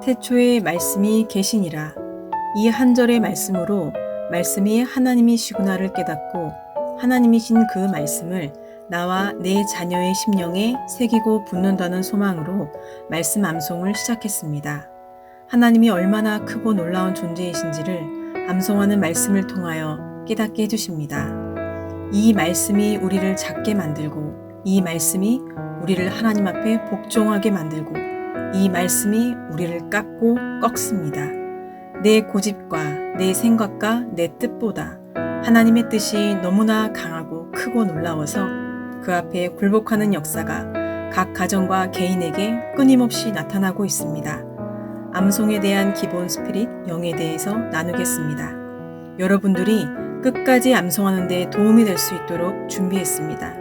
태초에 말씀이 계시니라. 이 한 절의 말씀으로 말씀이 하나님이시구나를 깨닫고 하나님이신 그 말씀을 나와 내 자녀의 심령에 새기고 붙는다는 소망으로 말씀 암송을 시작했습니다. 하나님이 얼마나 크고 놀라운 존재이신지를 암송하는 말씀을 통하여 깨닫게 해주십니다. 이 말씀이 우리를 작게 만들고 이 말씀이 우리를 하나님 앞에 복종하게 만들고 이 말씀이 우리를 깎고 꺾습니다. 내 고집과 내 생각과 내 뜻보다 하나님의 뜻이 너무나 강하고 크고 놀라워서 그 앞에 굴복하는 역사가 각 가정과 개인에게 끊임없이 나타나고 있습니다. 암송에 대한 기본 스피릿 0에 대해서 나누겠습니다. 여러분들이 끝까지 암송하는 데 도움이 될 수 있도록 준비했습니다.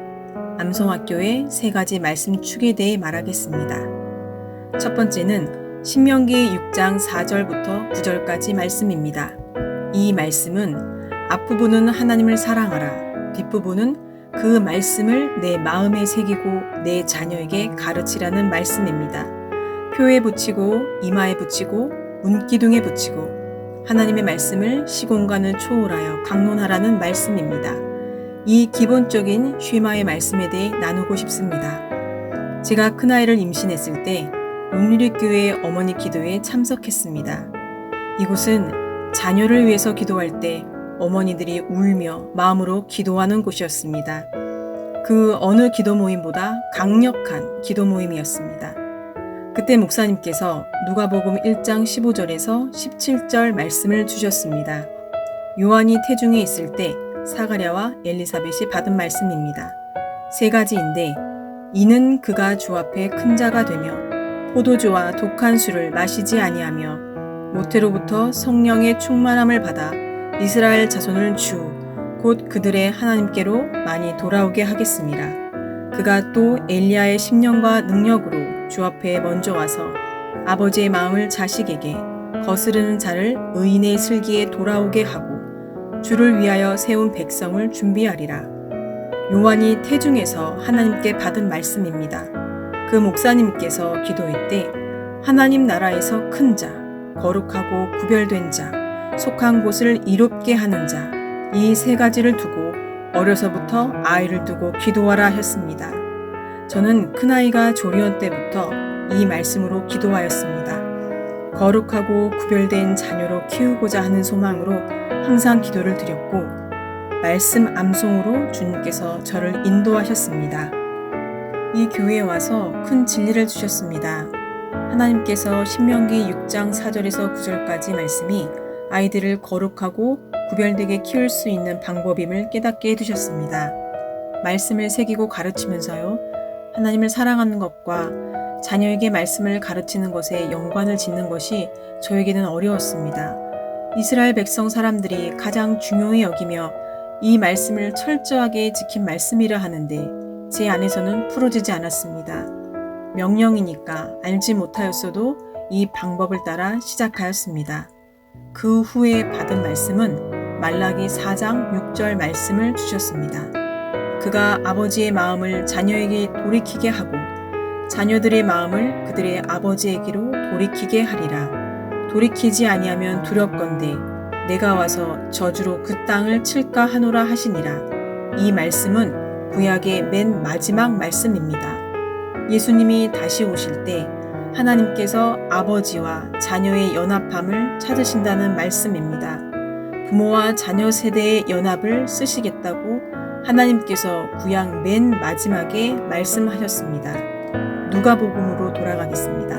암송학교의 3가지 말씀 축에 대해 말하겠습니다. 첫 번째는 신명기 6장 4절부터 9절까지 말씀입니다. 이 말씀은 앞부분은 하나님을 사랑하라, 뒷부분은 그 말씀을 내 마음에 새기고 내 자녀에게 가르치라는 말씀입니다. 표에 붙이고 이마에 붙이고 문기둥에 붙이고 하나님의 말씀을 시공간을 초월하여 강론하라는 말씀입니다. 이 기본적인 쉐마의 말씀에 대해 나누고 싶습니다. 제가 큰아이를 임신했을 때 온누리교회 어머니 기도에 참석했습니다. 이곳은 자녀를 위해서 기도할 때 어머니들이 울며 마음으로 기도하는 곳이었습니다. 그 어느 기도 모임보다 강력한 기도 모임이었습니다. 그때 목사님께서 누가복음 1장 15절에서 17절 말씀을 주셨습니다. 요한이 태중에 있을 때 사가랴와 엘리사벳이 받은 말씀입니다. 3가지인데 이는 그가 주 앞에 큰 자가 되며 포도주와 독한 술을 마시지 아니하며 모태로부터 성령의 충만함을 받아 이스라엘 자손을 주 곧 그들의 하나님께로 많이 돌아오게 하겠습니다. 그가 또 엘리야의 심령과 능력으로 주 앞에 먼저 와서 아버지의 마음을 자식에게 거스르는 자를 의인의 슬기에 돌아오게 하고 주를 위하여 세운 백성을 준비하리라. 요한이 태중에서 하나님께 받은 말씀입니다. 그 목사님께서 기도회 때 하나님 나라에서 큰 자, 거룩하고 구별된 자, 속한 곳을 이롭게 하는 자, 이 3가지를 두고 어려서부터 아이를 두고 기도하라 하셨습니다. 저는 큰아이가 조리원 때부터 이 말씀으로 기도하였습니다. 거룩하고 구별된 자녀로 키우고자 하는 소망으로 항상 기도를 드렸고 말씀 암송으로 주님께서 저를 인도하셨습니다. 이 교회에 와서 큰 진리를 주셨습니다. 하나님께서 신명기 6장 4절에서 9절까지 말씀이 아이들을 거룩하고 구별되게 키울 수 있는 방법임을 깨닫게 해주셨습니다. 말씀을 새기고 가르치면서요, 하나님을 사랑하는 것과 자녀에게 말씀을 가르치는 것에 연관을 짓는 것이 저에게는 어려웠습니다. 이스라엘 백성 사람들이 가장 중요히 여기며 이 말씀을 철저하게 지킨 말씀이라 하는데 제 안에서는 풀어지지 않았습니다. 명령이니까 알지 못하였어도 이 방법을 따라 시작하였습니다. 그 후에 받은 말씀은 말라기 4장 6절 말씀을 주셨습니다. 그가 아버지의 마음을 자녀에게 돌이키게 하고 자녀들의 마음을 그들의 아버지에게로 돌이키게 하리라. 돌이키지 아니하면 두렵건대 내가 와서 저주로 그 땅을 칠까 하노라 하시니라. 이 말씀은 구약의 맨 마지막 말씀입니다. 예수님이 다시 오실 때 하나님께서 아버지와 자녀의 연합함을 찾으신다는 말씀입니다. 부모와 자녀 세대의 연합을 쓰시겠다고 하나님께서 구약 맨 마지막에 말씀하셨습니다. 누가복음으로 돌아가겠습니다.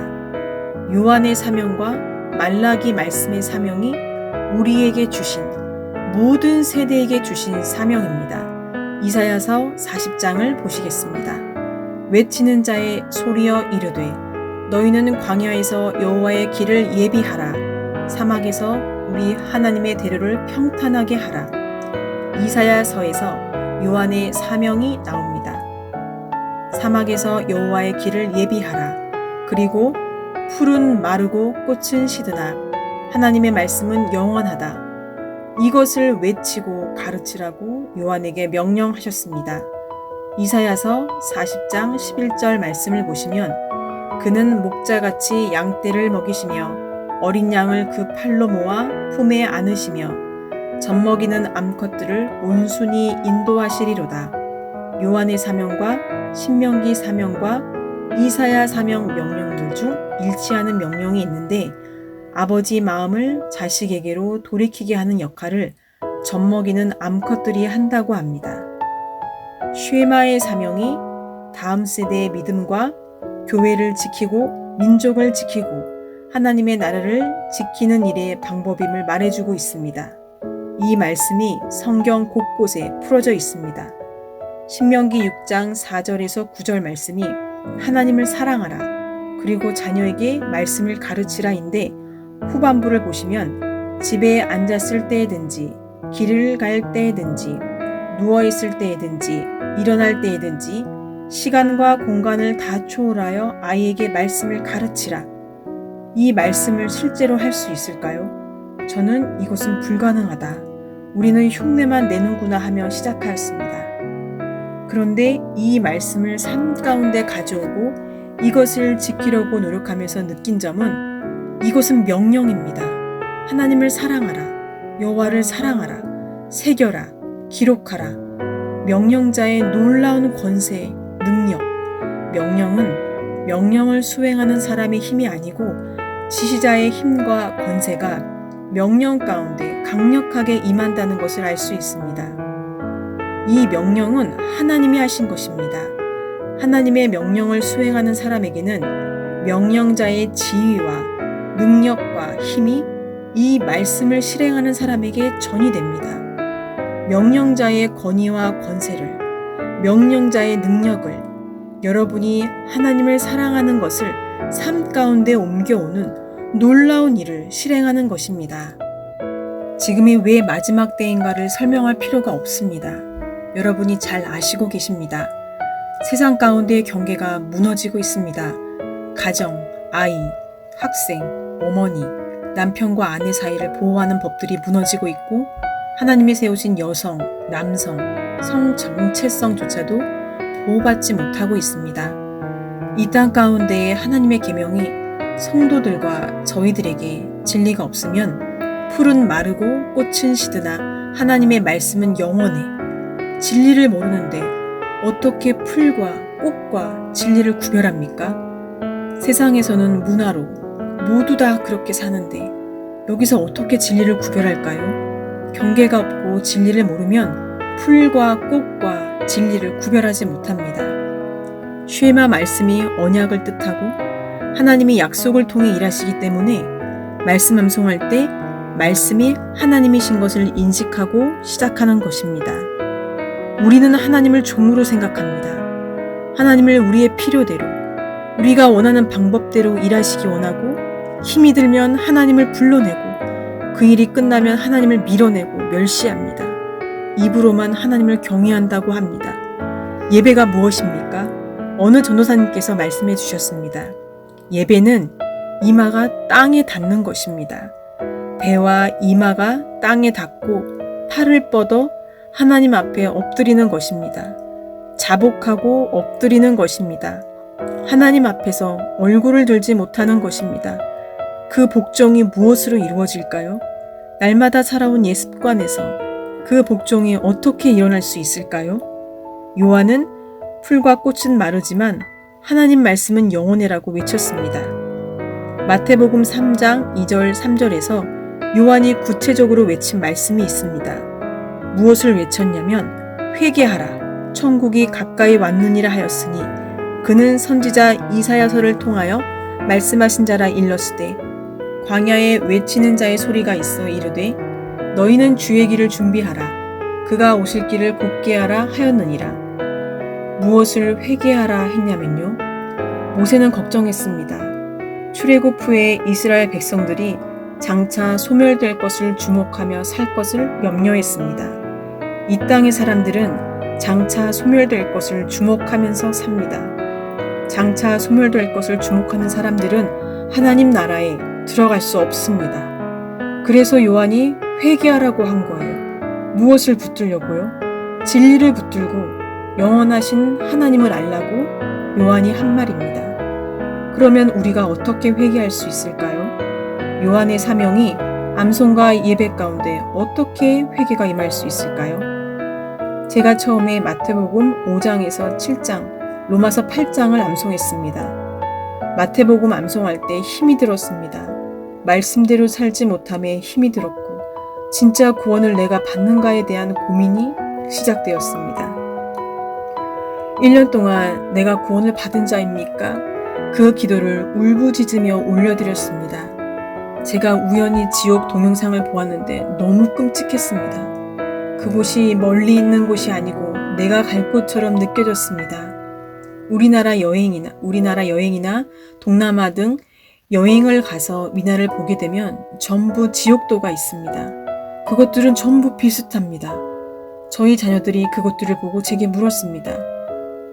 요한의 사명과 말라기 말씀의 사명이 우리에게 주신 모든 세대에게 주신 사명입니다. 이사야서 40장을 보시겠습니다. 외치는 자의 소리여 이르되 너희는 광야에서 여호와의 길을 예비하라. 사막에서 우리 하나님의 대로를 평탄하게 하라. 이사야서에서 요한의 사명이 나옵니다. 사막에서 여호와의 길을 예비하라. 그리고 풀은 마르고 꽃은 시드나 하나님의 말씀은 영원하다. 이것을 외치고 가르치라고 요한에게 명령하셨습니다. 이사야서 40장 11절 말씀을 보시면 그는 목자같이 양떼를 먹이시며 어린 양을 그 팔로 모아 품에 안으시며 젖먹이는 암컷들을 온순히 인도하시리로다. 요한의 사명과 신명기 사명과 이사야 사명 명령들 중 일치하는 명령이 있는데 아버지 마음을 자식에게로 돌이키게 하는 역할을 젖먹이는 암컷들이 한다고 합니다. 쉐마의 사명이 다음 세대의 믿음과 교회를 지키고 민족을 지키고 하나님의 나라를 지키는 일의 방법임을 말해주고 있습니다. 이 말씀이 성경 곳곳에 풀어져 있습니다. 신명기 6장 4절에서 9절 말씀이 하나님을 사랑하라 그리고 자녀에게 말씀을 가르치라인데 후반부를 보시면 집에 앉았을 때에든지 길을 갈 때에든지 누워있을 때에든지 일어날 때에든지 시간과 공간을 다 초월하여 아이에게 말씀을 가르치라. 이 말씀을 실제로 할 수 있을까요? 저는 이것은 불가능하다. 우리는 흉내만 내는구나 하며 시작하였습니다. 그런데 이 말씀을 삶 가운데 가져오고 이것을 지키려고 노력하면서 느낀 점은 이것은 명령입니다. 하나님을 사랑하라. 여호와를 사랑하라. 새겨라. 기록하라. 명령자의 놀라운 권세, 능력. 명령은 명령을 수행하는 사람의 힘이 아니고 지시자의 힘과 권세가 명령 가운데 강력하게 임한다는 것을 알 수 있습니다. 이 명령은 하나님이 하신 것입니다. 하나님의 명령을 수행하는 사람에게는 명령자의 지위와 능력과 힘이 이 말씀을 실행하는 사람에게 전이 됩니다. 명령자의 권위와 권세를, 명령자의 능력을 여러분이 하나님을 사랑하는 것을 삶 가운데 옮겨오는 놀라운 일을 실행하는 것입니다. 지금이 왜 마지막 때인가를 설명할 필요가 없습니다. 여러분이 잘 아시고 계십니다. 세상 가운데의 경계가 무너지고 있습니다. 가정, 아이, 학생, 어머니, 남편과 아내 사이를 보호하는 법들이 무너지고 있고 하나님이 세우신 여성, 남성, 성 정체성조차도 보호받지 못하고 있습니다. 이 땅 가운데의 하나님의 계명이 성도들과 저희들에게 진리가 없으면 풀은 마르고 꽃은 시드나 하나님의 말씀은 영원해. 진리를 모르는데 어떻게 풀과 꽃과 진리를 구별합니까? 세상에서는 문화로 모두 다 그렇게 사는데 여기서 어떻게 진리를 구별할까요? 경계가 없고 진리를 모르면 풀과 꽃과 진리를 구별하지 못합니다. 쉐마 말씀이 언약을 뜻하고 하나님이 약속을 통해 일하시기 때문에 말씀 암송할 때 말씀이 하나님이신 것을 인식하고 시작하는 것입니다. 우리는 하나님을 종으로 생각합니다. 하나님을 우리의 필요대로, 우리가 원하는 방법대로 일하시기 원하고 힘이 들면 하나님을 불러내고 그 일이 끝나면 하나님을 밀어내고 멸시합니다. 입으로만 하나님을 경외한다고 합니다. 예배가 무엇입니까? 어느 전도사님께서 말씀해 주셨습니다. 예배는 이마가 땅에 닿는 것입니다. 배와 이마가 땅에 닿고 팔을 뻗어 하나님 앞에 엎드리는 것입니다. 자복하고 엎드리는 것입니다. 하나님 앞에서 얼굴을 들지 못하는 것입니다. 그 복종이 무엇으로 이루어질까요? 날마다 살아온 옛 습관에서 그 복종이 어떻게 일어날 수 있을까요? 요한은 풀과 꽃은 마르지만 하나님 말씀은 영원해라고 외쳤습니다. 마태복음 3장 2절 3절에서 요한이 구체적으로 외친 말씀이 있습니다. 무엇을 외쳤냐면 회개하라 천국이 가까이 왔느니라 하였으니 그는 선지자 이사야서를 통하여 말씀하신 자라 일렀으되 광야에 외치는 자의 소리가 있어 이르되 너희는 주의 길을 준비하라 그가 오실 길을 곧게 하라 하였느니라. 무엇을 회개하라 했냐면요. 모세는 걱정했습니다. 출애굽 후에 이스라엘 백성들이 장차 소멸될 것을 주목하며 살 것을 염려했습니다. 이 땅의 사람들은 장차 소멸될 것을 주목하면서 삽니다. 장차 소멸될 것을 주목하는 사람들은 하나님 나라에 들어갈 수 없습니다. 그래서 요한이 회개하라고 한 거예요. 무엇을 붙들려고요? 진리를 붙들고 영원하신 하나님을 알라고 요한이 한 말입니다. 그러면 우리가 어떻게 회개할 수 있을까요? 요한의 사명이 암송과 예배 가운데 어떻게 회개가 임할 수 있을까요? 제가 처음에 마태복음 5장에서 7장, 로마서 8장을 암송했습니다. 마태복음 암송할 때 힘이 들었습니다. 말씀대로 살지 못함에 힘이 들었고 진짜 구원을 내가 받는가에 대한 고민이 시작되었습니다. 1년 동안 내가 구원을 받은 자입니까? 그 기도를 울부짖으며 올려드렸습니다. 제가 우연히 지옥 동영상을 보았는데 너무 끔찍했습니다. 그곳이 멀리 있는 곳이 아니고 내가 갈 곳처럼 느껴졌습니다. 우리나라 여행이나 동남아 등 여행을 가서 미나를 보게 되면 전부 지옥도가 있습니다. 그것들은 전부 비슷합니다. 저희 자녀들이 그것들을 보고 제게 물었습니다.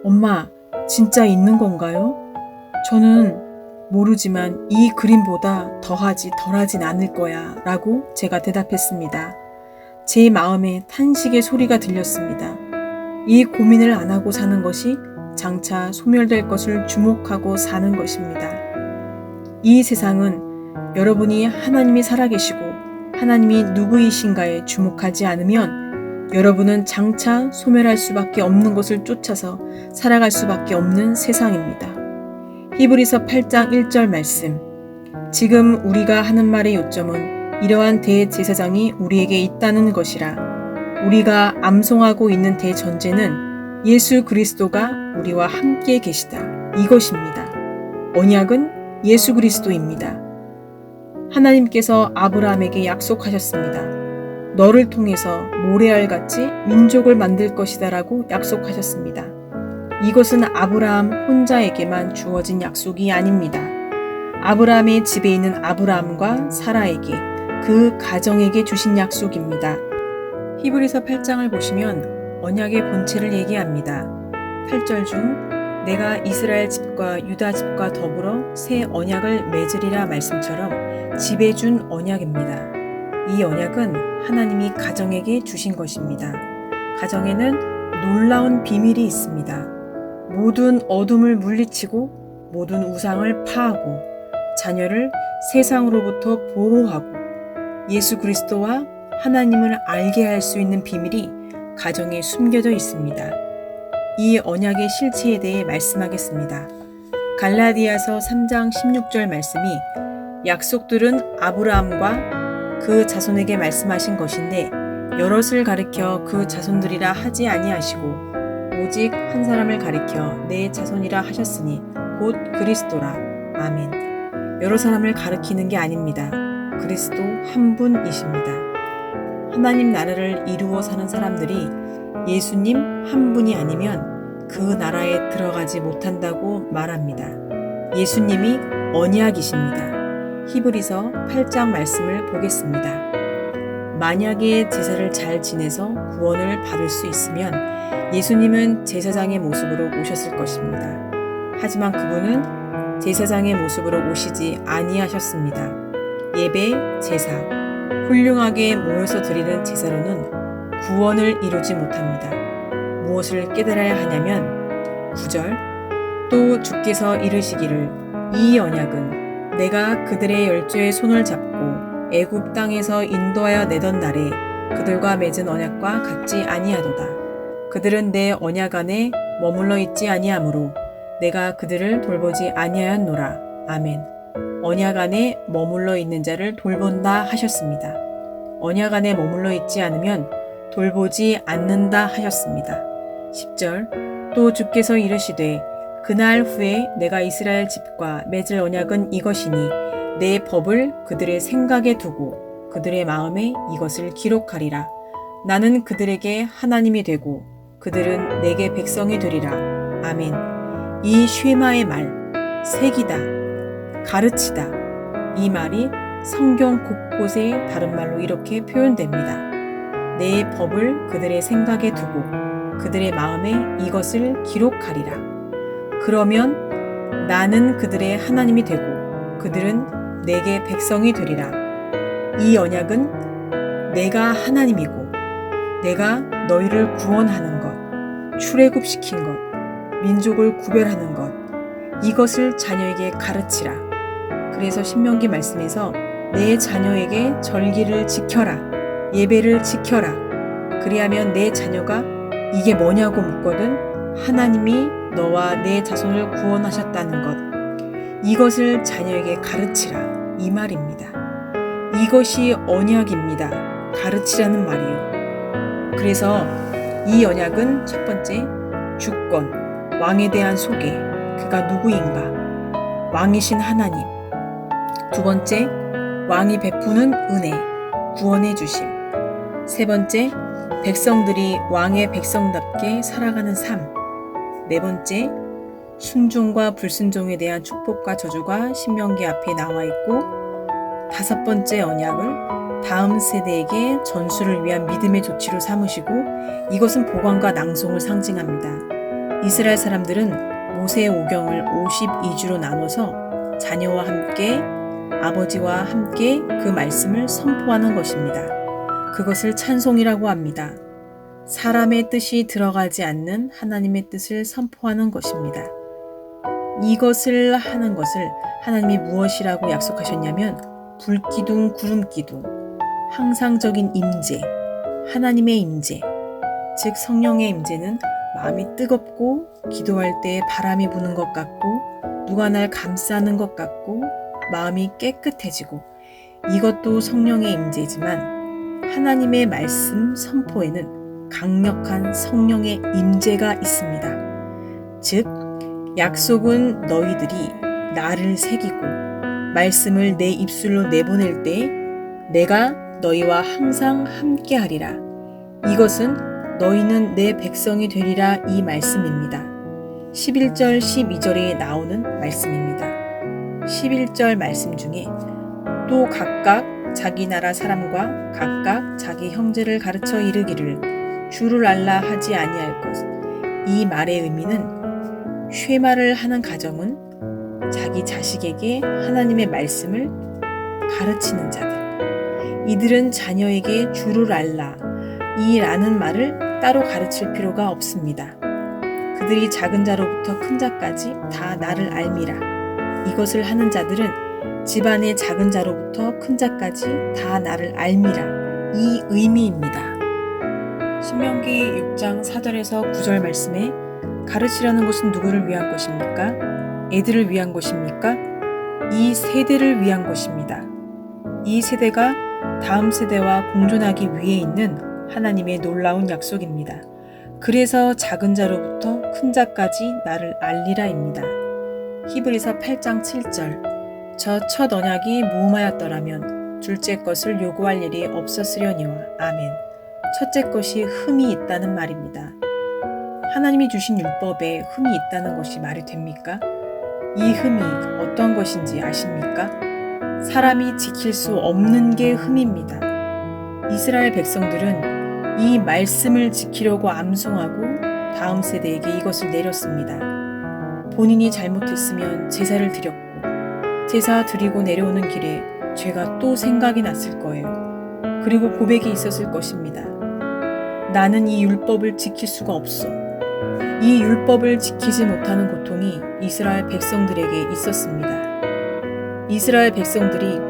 엄마, 진짜 있는 건가요? 저는 모르지만 이 그림보다 더하지 덜하진 않을 거야 라고 제가 대답했습니다. 제 마음에 탄식의 소리가 들렸습니다. 이 고민을 안 하고 사는 것이 장차 소멸될 것을 주목하고 사는 것입니다. 이 세상은 여러분이 하나님이 살아계시고 하나님이 누구이신가에 주목하지 않으면 여러분은 장차 소멸할 수밖에 없는 것을 쫓아서 살아갈 수밖에 없는 세상입니다. 히브리서 8장 1절 말씀. 지금 우리가 하는 말의 요점은 이러한 대제사장이 우리에게 있다는 것이라. 우리가 암송하고 있는 대전제는 예수 그리스도가 우리와 함께 계시다. 이것입니다. 언약은 예수 그리스도입니다. 하나님께서 아브라함에게 약속하셨습니다. 너를 통해서 모래알같이 민족을 만들 것이다 라고 약속하셨습니다. 이것은 아브라함 혼자에게만 주어진 약속이 아닙니다. 아브라함의 집에 있는 아브라함과 사라에게, 그 가정에게 주신 약속입니다. 히브리서 8장을 보시면 언약의 본체를 얘기합니다. 8절 중 내가 이스라엘 집과 유다 집과 더불어 새 언약을 맺으리라 말씀처럼 집에 준 언약입니다. 이 언약은 하나님이 가정에게 주신 것입니다. 가정에는 놀라운 비밀이 있습니다. 모든 어둠을 물리치고 모든 우상을 파하고 자녀를 세상으로부터 보호하고 예수 그리스도와 하나님을 알게 할 수 있는 비밀이 가정에 숨겨져 있습니다. 이 언약의 실체에 대해 말씀하겠습니다. 갈라디아서 3장 16절 말씀이 약속들은 아브라함과 그 자손에게 말씀하신 것인데 여럿을 가리켜 그 자손들이라 하지 아니하시고 오직 한 사람을 가리켜 내 자손이라 하셨으니 곧 그리스도라. 아멘. 여러 사람을 가리키는 게 아닙니다. 그리스도 한 분이십니다. 하나님 나라를 이루어 사는 사람들이 예수님 한 분이 아니면 그 나라에 들어가지 못한다고 말합니다. 예수님이 언약이십니다. 히브리서 8장 말씀을 보겠습니다. 만약에 제사를 잘 지내서 구원을 받을 수 있으면 예수님은 제사장의 모습으로 오셨을 것입니다. 하지만 그분은 제사장의 모습으로 오시지 아니하셨습니다. 예배, 제사, 훌륭하게 모여서 드리는 제사로는 구원을 이루지 못합니다. 무엇을 깨달아야 하냐면 9절 또 주께서 이르시기를 이 언약은 내가 그들의 열조의 손을 잡고 애굽 땅에서 인도하여 내던 날에 그들과 맺은 언약과 같지 아니하도다. 그들은 내 언약 안에 머물러 있지 아니하므로 내가 그들을 돌보지 아니하였노라. 아멘. 언약 안에 머물러 있는 자를 돌본다 하셨습니다. 언약 안에 머물러 있지 않으면 돌보지 않는다 하셨습니다. 10절 또 주께서 이르시되 그날 후에 내가 이스라엘 집과 맺을 언약은 이것이니 내 법을 그들의 생각에 두고 그들의 마음에 이것을 기록하리라. 나는 그들에게 하나님이 되고 그들은 내게 백성이 되리라. 아멘. 이 쉐마의 말, 새기다, 가르치다, 이 말이 성경 곳곳에 다른 말로 이렇게 표현됩니다. 내 법을 그들의 생각에 두고 그들의 마음에 이것을 기록하리라. 그러면 나는 그들의 하나님이 되고 그들은 내게 백성이 되리라. 이 언약은 내가 하나님이고 내가 너희를 구원하는 것, 출애굽시킨 것, 민족을 구별하는 것, 이것을 자녀에게 가르치라. 그래서 신명기 말씀에서 내 자녀에게 절기를 지켜라. 예배를 지켜라. 그리하면 내 자녀가 이게 뭐냐고 묻거든 하나님이 너와 내 자손을 구원하셨다는 것. 이것을 자녀에게 가르치라. 이 말입니다. 이것이 언약입니다. 가르치라는 말이요. 그래서 이 언약은 첫 번째, 주권, 왕에 대한 소개, 그가 누구인가, 왕이신 하나님. 두 번째, 왕이 베푸는 은혜, 구원해 주심. 세 번째, 백성들이 왕의 백성답게 살아가는 삶. 네 번째, 순종과 불순종에 대한 축복과 저주가 신명기 앞에 나와 있고, 다섯 번째 언약을 다음 세대에게 전수를 위한 믿음의 조치로 삼으시고, 이것은 보관과 낭송을 상징합니다. 이스라엘 사람들은 모세의 오경을 52주로 나눠서 자녀와 함께 아버지와 함께 그 말씀을 선포하는 것입니다. 그것을 찬송이라고 합니다. 사람의 뜻이 들어가지 않는 하나님의 뜻을 선포하는 것입니다. 이것을 하는 것을 하나님이 무엇이라고 약속하셨냐면 불기둥, 구름기둥, 항상적인 임재, 하나님의 임재, 즉 성령의 임재는 마음이 뜨겁고 기도할 때 바람이 부는 것 같고 누가 날 감싸는 것 같고 마음이 깨끗해지고 이것도 성령의 임재지만 하나님의 말씀 선포에는 강력한 성령의 임재가 있습니다. 즉 약속은 너희들이 나를 새기고 말씀을 내 입술로 내보낼 때 내가 너희와 항상 함께하리라. 이것은 너희는 내 백성이 되리라 이 말씀입니다. 11절 12절에 나오는 말씀입니다. 11절 말씀 중에 또 각각 자기 나라 사람과 각각 자기 형제를 가르쳐 이르기를 주를 알라 하지 아니할 것. 이 말의 의미는 쉐마를 하는 가정은 자기 자식에게 하나님의 말씀을 가르치는 자들. 이들은 자녀에게 주를 알라 이 라는 말을 따로 가르칠 필요가 없습니다. 그들이 작은 자로부터 큰 자까지 다 나를 알미라. 이것을 하는 자들은 집안의 작은 자로부터 큰 자까지 다 나를 알미라. 이 의미입니다. 신명기 6장 4절에서 9절 말씀에 가르치라는 것은 누구를 위한 것입니까? 애들을 위한 것입니까? 이 세대를 위한 것입니다. 이 세대가 다음 세대와 공존하기 위해 있는 하나님의 놀라운 약속입니다. 그래서 작은 자로부터 큰 자까지 나를 알리라입니다. 히브리서 8장 7절 저 첫 언약이 무음하였더라면 둘째 것을 요구할 일이 없었으려니와 아멘. 첫째 것이 흠이 있다는 말입니다. 하나님이 주신 율법에 흠이 있다는 것이 말이 됩니까? 이 흠이 어떤 것인지 아십니까? 사람이 지킬 수 없는 게 흠입니다. 이스라엘 백성들은 이 말씀을 지키려고 암송하고 다음 세대에게 이것을 내렸습니다. 본인이 잘못했으면 제사를 드렸고 제사 드리고 내려오는 길에 죄가 또 생각이 났을 거예요. 그리고 고백이 있었을 것입니다. 나는 이 율법을 지킬 수가 없어. 이 율법을 지키지 못하는 고통이 이스라엘 백성들에게 있었습니다. 이스라엘 백성들이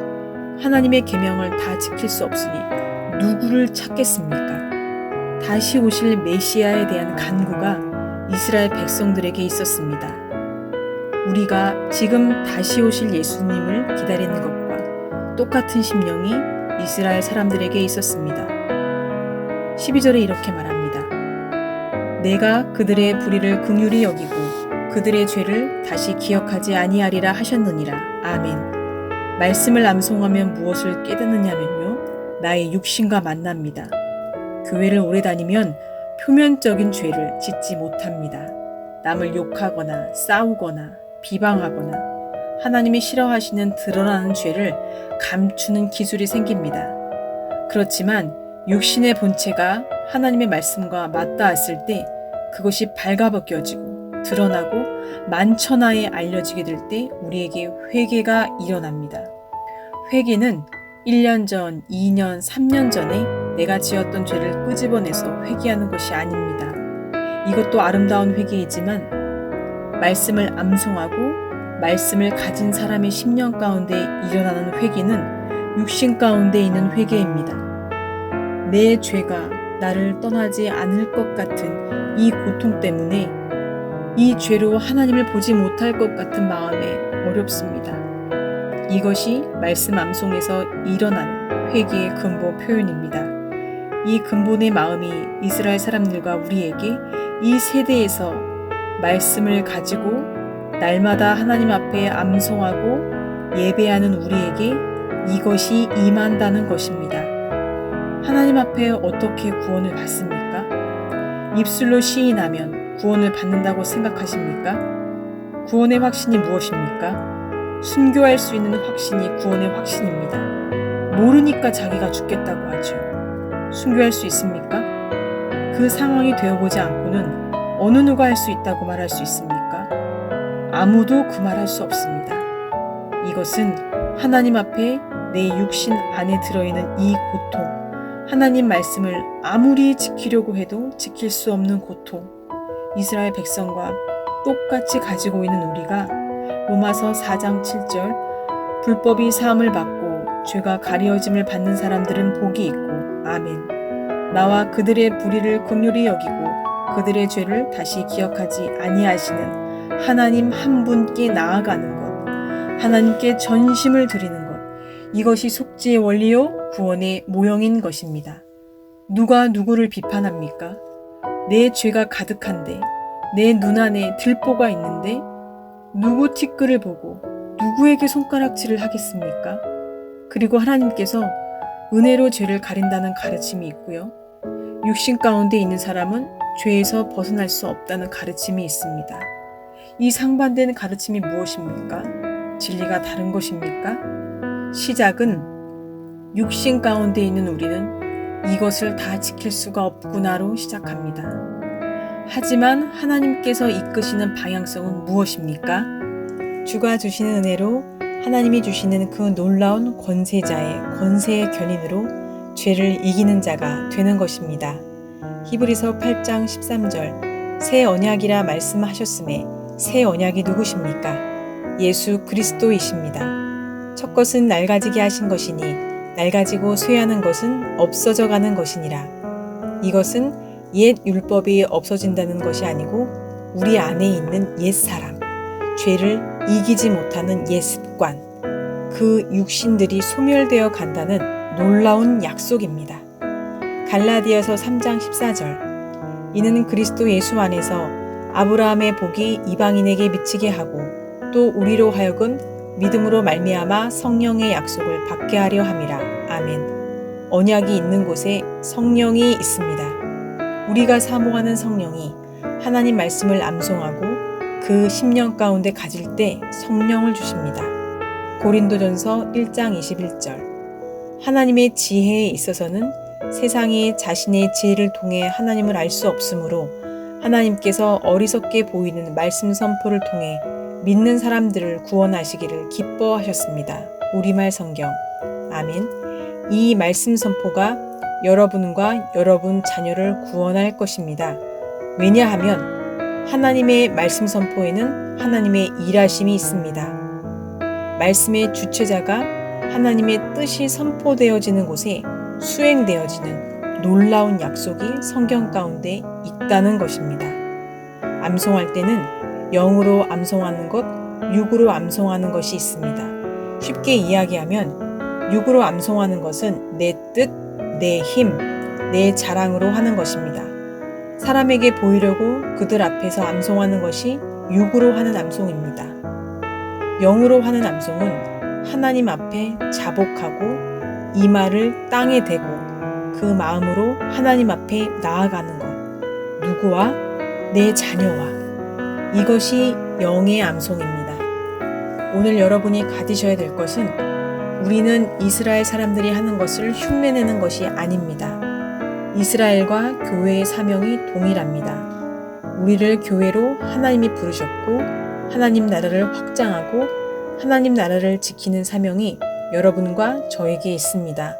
하나님의 계명을 다 지킬 수 없으니 누구를 찾겠습니까? 다시 오실 메시아에 대한 간구가 이스라엘 백성들에게 있었습니다. 우리가 지금 다시 오실 예수님을 기다리는 것과 똑같은 심령이 이스라엘 사람들에게 있었습니다. 12절에 이렇게 말합니다. 내가 그들의 불의를 긍휼히 여기고 그들의 죄를 다시 기억하지 아니하리라 하셨느니라. 아멘. 말씀을 암송하면 무엇을 깨닫느냐면요. 나의 육신과 만납니다. 교회를 오래 다니면 표면적인 죄를 짓지 못합니다. 남을 욕하거나 싸우거나 비방하거나 하나님이 싫어하시는 드러나는 죄를 감추는 기술이 생깁니다. 그렇지만 육신의 본체가 하나님의 말씀과 맞닿았을 때 그것이 발가벗겨지고 드러나고 만천하에 알려지게 될 때 우리에게 회개가 일어납니다. 회개는 1년 전, 2년, 3년 전에 내가 지었던 죄를 끄집어내서 회개하는 것이 아닙니다. 이것도 아름다운 회개이지만 말씀을 암송하고 말씀을 가진 사람의 심령 가운데 일어나는 회개는 육신 가운데 있는 회개입니다. 내 죄가 나를 떠나지 않을 것 같은 이 고통 때문에 이 죄로 하나님을 보지 못할 것 같은 마음에 어렵습니다. 이것이 말씀 암송에서 일어나는 회개의 근본 표현입니다. 이 근본의 마음이 이스라엘 사람들과 우리에게 이 세대에서 말씀을 가지고 날마다 하나님 앞에 암송하고 예배하는 우리에게 이것이 임한다는 것입니다. 하나님 앞에 어떻게 구원을 받습니까? 입술로 시인하면 구원을 받는다고 생각하십니까? 구원의 확신이 무엇입니까? 순교할 수 있는 확신이 구원의 확신입니다. 모르니까 자기가 죽겠다고 하죠. 순교할 수 있습니까? 그 상황이 되어보지 않고는 어느 누가 할 수 있다고 말할 수 있습니까? 아무도 그 말할 수 없습니다. 이것은 하나님 앞에 내 육신 안에 들어있는 이 고통, 하나님 말씀을 아무리 지키려고 해도 지킬 수 없는 고통, 이스라엘 백성과 똑같이 가지고 있는 우리가 로마서 4장 7절 불법이 사함을 받고 죄가 가리어짐을 받는 사람들은 복이 있고 아멘. 나와 그들의 불의를 긍휼히 여기고 그들의 죄를 다시 기억하지 아니하시는 하나님 한 분께 나아가는 것, 하나님께 전심을 드리는 것, 이것이 속죄의 원리요 구원의 모형인 것입니다. 누가 누구를 비판합니까? 내 죄가 가득한데, 내 눈 안에 들보가 있는데 누구 티끌을 보고 누구에게 손가락질을 하겠습니까? 그리고 하나님께서 은혜로 죄를 가린다는 가르침이 있고요. 육신 가운데 있는 사람은 죄에서 벗어날 수 없다는 가르침이 있습니다. 이 상반된 가르침이 무엇입니까? 진리가 다른 것입니까? 시작은 육신 가운데 있는 우리는 이것을 다 지킬 수가 없구나로 시작합니다. 하지만 하나님께서 이끄시는 방향성은 무엇입니까? 주가 주시는 은혜로 하나님이 주시는 그 놀라운 권세자의 권세의 견인으로 죄를 이기는 자가 되는 것입니다. 히브리서 8장 13절 새 언약이라 말씀하셨음에 새 언약이 누구십니까? 예수 그리스도이십니다. 첫 것은 낡아지게 하신 것이니 낡아지고 쇠하는 것은 없어져 가는 것이니라. 이것은 옛 율법이 없어진다는 것이 아니고 우리 안에 있는 옛 사람, 죄를 이기지 못하는 옛 습관, 그 육신들이 소멸되어 간다는 놀라운 약속입니다. 갈라디아서 3장 14절 이는 그리스도 예수 안에서 아브라함의 복이 이방인에게 미치게 하고 또 우리로 하여금 믿음으로 말미암아 성령의 약속을 받게 하려 함이라. 아멘. 언약이 있는 곳에 성령이 있습니다. 우리가 사모하는 성령이 하나님 말씀을 암송하고 그 심령 가운데 가질 때 성령을 주십니다. 고린도전서 1장 21절 하나님의 지혜에 있어서는 세상이 자신의 지혜를 통해 하나님을 알 수 없으므로 하나님께서 어리석게 보이는 말씀 선포를 통해 믿는 사람들을 구원하시기를 기뻐하셨습니다. 우리말 성경. 아멘. 이 말씀 선포가 여러분과 여러분 자녀를 구원할 것입니다. 왜냐하면 하나님의 말씀 선포에는 하나님의 일하심이 있습니다. 말씀의 주체자가 하나님의 뜻이 선포되어지는 곳에 수행되어지는 놀라운 약속이 성경 가운데 있다는 것입니다. 암송할 때는 영으로 암송하는 것, 육으로 암송하는 것이 있습니다. 쉽게 이야기하면 육으로 암송하는 것은 내 뜻, 내 힘, 내 자랑으로 하는 것입니다. 사람에게 보이려고 그들 앞에서 암송하는 것이 육으로 하는 암송입니다. 영으로 하는 암송은 하나님 앞에 자복하고 이마를 땅에 대고 그 마음으로 하나님 앞에 나아가는 것. 누구와? 내 자녀와. 이것이 영의 암송입니다. 오늘 여러분이 가지셔야 될 것은 우리는 이스라엘 사람들이 하는 것을 흉내내는 것이 아닙니다. 이스라엘과 교회의 사명이 동일합니다. 우리를 교회로 하나님이 부르셨고 하나님 나라를 확장하고 하나님 나라를 지키는 사명이 여러분과 저에게 있습니다.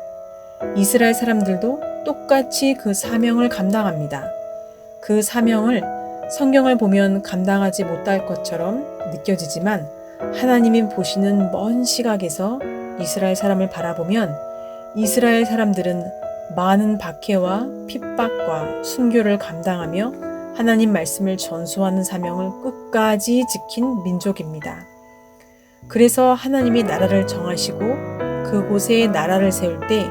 이스라엘 사람들도 똑같이 그 사명을 감당합니다. 그 사명을 성경을 보면 감당하지 못할 것처럼 느껴지지만 하나님이 보시는 먼 시각에서 이스라엘 사람을 바라보면 이스라엘 사람들은 많은 박해와 핍박과 순교를 감당하며 하나님 말씀을 전수하는 사명을 끝까지 지킨 민족입니다. 그래서 하나님이 나라를 정하시고 그곳에 나라를 세울 때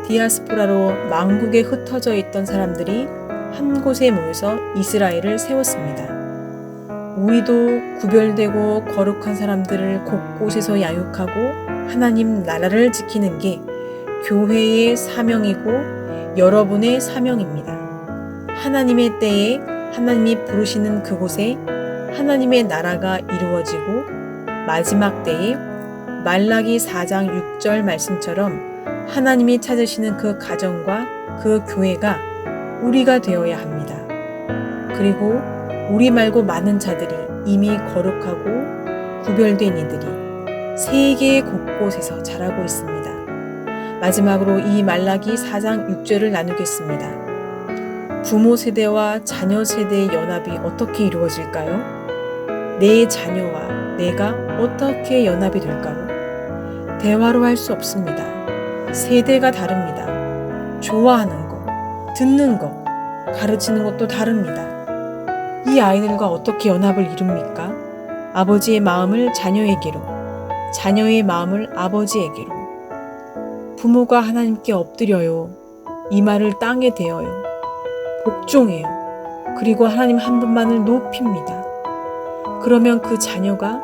디아스포라로 만국에 흩어져 있던 사람들이 한 곳에 모여서 이스라엘을 세웠습니다. 우리도 구별되고 거룩한 사람들을 곳곳에서 야육하고 하나님 나라를 지키는 게 교회의 사명이고 여러분의 사명입니다. 하나님의 때에 하나님이 부르시는 그곳에 하나님의 나라가 이루어지고 마지막 때에 말라기 4장 6절 말씀처럼 하나님이 찾으시는 그 가정과 그 교회가 우리가 되어야 합니다. 그리고 우리 말고 많은 자들이 이미 거룩하고 구별된 이들이 세계 곳곳에서 자라고 있습니다. 마지막으로 이 말라기 4장 6절을 나누겠습니다. 부모 세대와 자녀 세대의 연합이 어떻게 이루어질까요? 내 자녀와 내가 어떻게 연합이 될까요? 대화로 할 수 없습니다. 세대가 다릅니다. 좋아하는 거, 듣는 거, 가르치는 것도 다릅니다. 이 아이들과 어떻게 연합을 이룹니까? 아버지의 마음을 자녀에게로, 자녀의 마음을 아버지에게로. 부모가 하나님께 엎드려요. 이 말을 땅에 대어요. 복종해요. 그리고 하나님 한 분만을 높입니다. 그러면 그 자녀가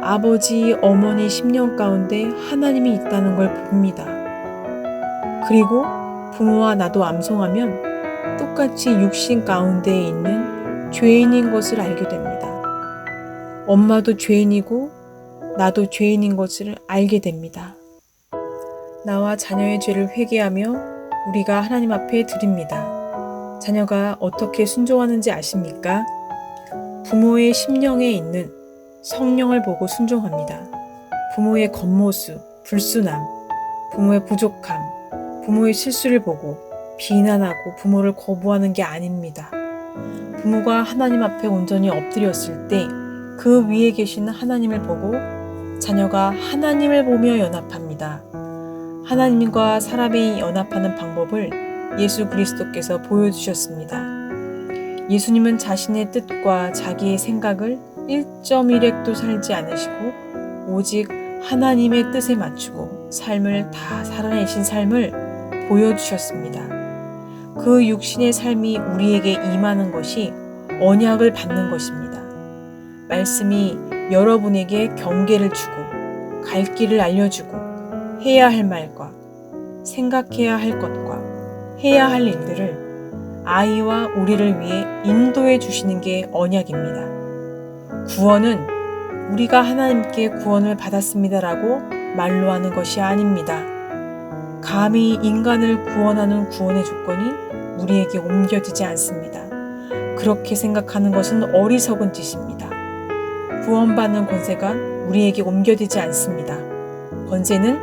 아버지, 어머니 심령 가운데 하나님이 있다는 걸 봅니다. 그리고 부모와 나도 암송하면 똑같이 육신 가운데에 있는 죄인인 것을 알게 됩니다. 엄마도 죄인이고 나도 죄인인 것을 알게 됩니다. 나와 자녀의 죄를 회개하며 우리가 하나님 앞에 드립니다. 자녀가 어떻게 순종하는지 아십니까? 부모의 심령에 있는 성령을 보고 순종합니다. 부모의 겉모습, 불순함, 부모의 부족함, 부모의 실수를 보고 비난하고 부모를 거부하는 게 아닙니다. 부모가 하나님 앞에 온전히 엎드렸을 때 그 위에 계신 하나님을 보고 자녀가 하나님을 보며 연합합니다. 하나님과 사람이 연합하는 방법을 예수 그리스도께서 보여주셨습니다. 예수님은 자신의 뜻과 자기의 생각을 1.1핵도 살지 않으시고 오직 하나님의 뜻에 맞추고 삶을 다 살아내신 삶을 보여주셨습니다. 그 육신의 삶이 우리에게 임하는 것이 언약을 받는 것입니다. 말씀이 여러분에게 경계를 주고 갈 길을 알려주고 해야 할 말과 생각해야 할 것과 해야 할 일들을 아이와 우리를 위해 인도해 주시는 게 언약입니다. 구원은 우리가 하나님께 구원을 받았습니다라고 말로 하는 것이 아닙니다. 감히 인간을 구원하는 구원의 조건이 우리에게 옮겨지지 않습니다. 그렇게 생각하는 것은 어리석은 짓입니다. 구원받는 권세가 우리에게 옮겨지지 않습니다. 권세는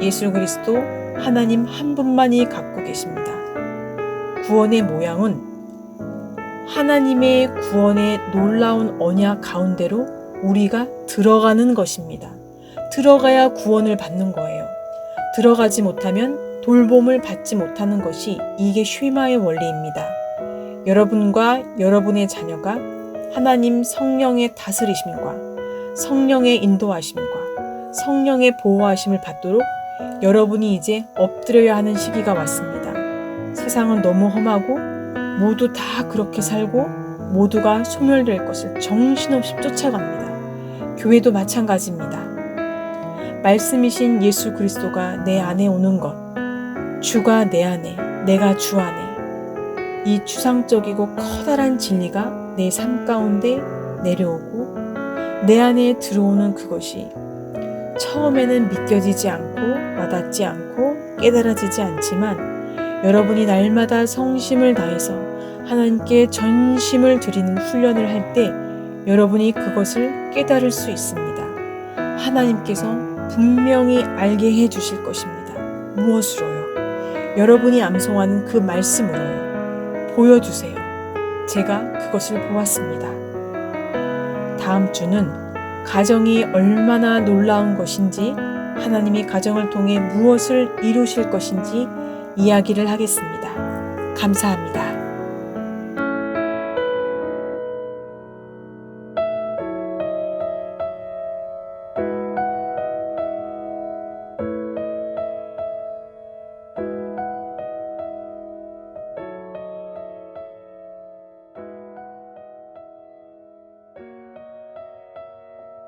예수 그리스도 하나님 한 분만이 갖고 계십니다. 구원의 모양은 하나님의 구원의 놀라운 언약 가운데로 우리가 들어가는 것입니다. 들어가야 구원을 받는 거예요. 들어가지 못하면 돌봄을 받지 못하는 것이 이게 쉐마의 원리입니다. 여러분과 여러분의 자녀가 하나님 성령의 다스리심과 성령의 인도하심과 성령의 보호하심을 받도록 여러분이 이제 엎드려야 하는 시기가 왔습니다. 세상은 너무 험하고 모두 다 그렇게 살고 모두가 소멸될 것을 정신없이 쫓아갑니다. 교회도 마찬가지입니다. 말씀이신 예수 그리스도가 내 안에 오는 것, 주가 내 안에, 내가 주 안에, 이 추상적이고 커다란 진리가 내 삶 가운데 내려오고 내 안에 들어오는 그것이 처음에는 믿겨지지 않고 와닿지 않고 깨달아지지 않지만 여러분이 날마다 성심을 다해서 하나님께 전심을 드리는 훈련을 할 때 여러분이 그것을 깨달을 수 있습니다. 하나님께서 분명히 알게 해 주실 것입니다. 무엇으로요? 여러분이 암송하는 그 말씀으로요. 보여주세요. 제가 그것을 보았습니다. 다음 주는 가정이 얼마나 놀라운 것인지, 하나님이 가정을 통해 무엇을 이루실 것인지 이야기를 하겠습니다. 감사합니다.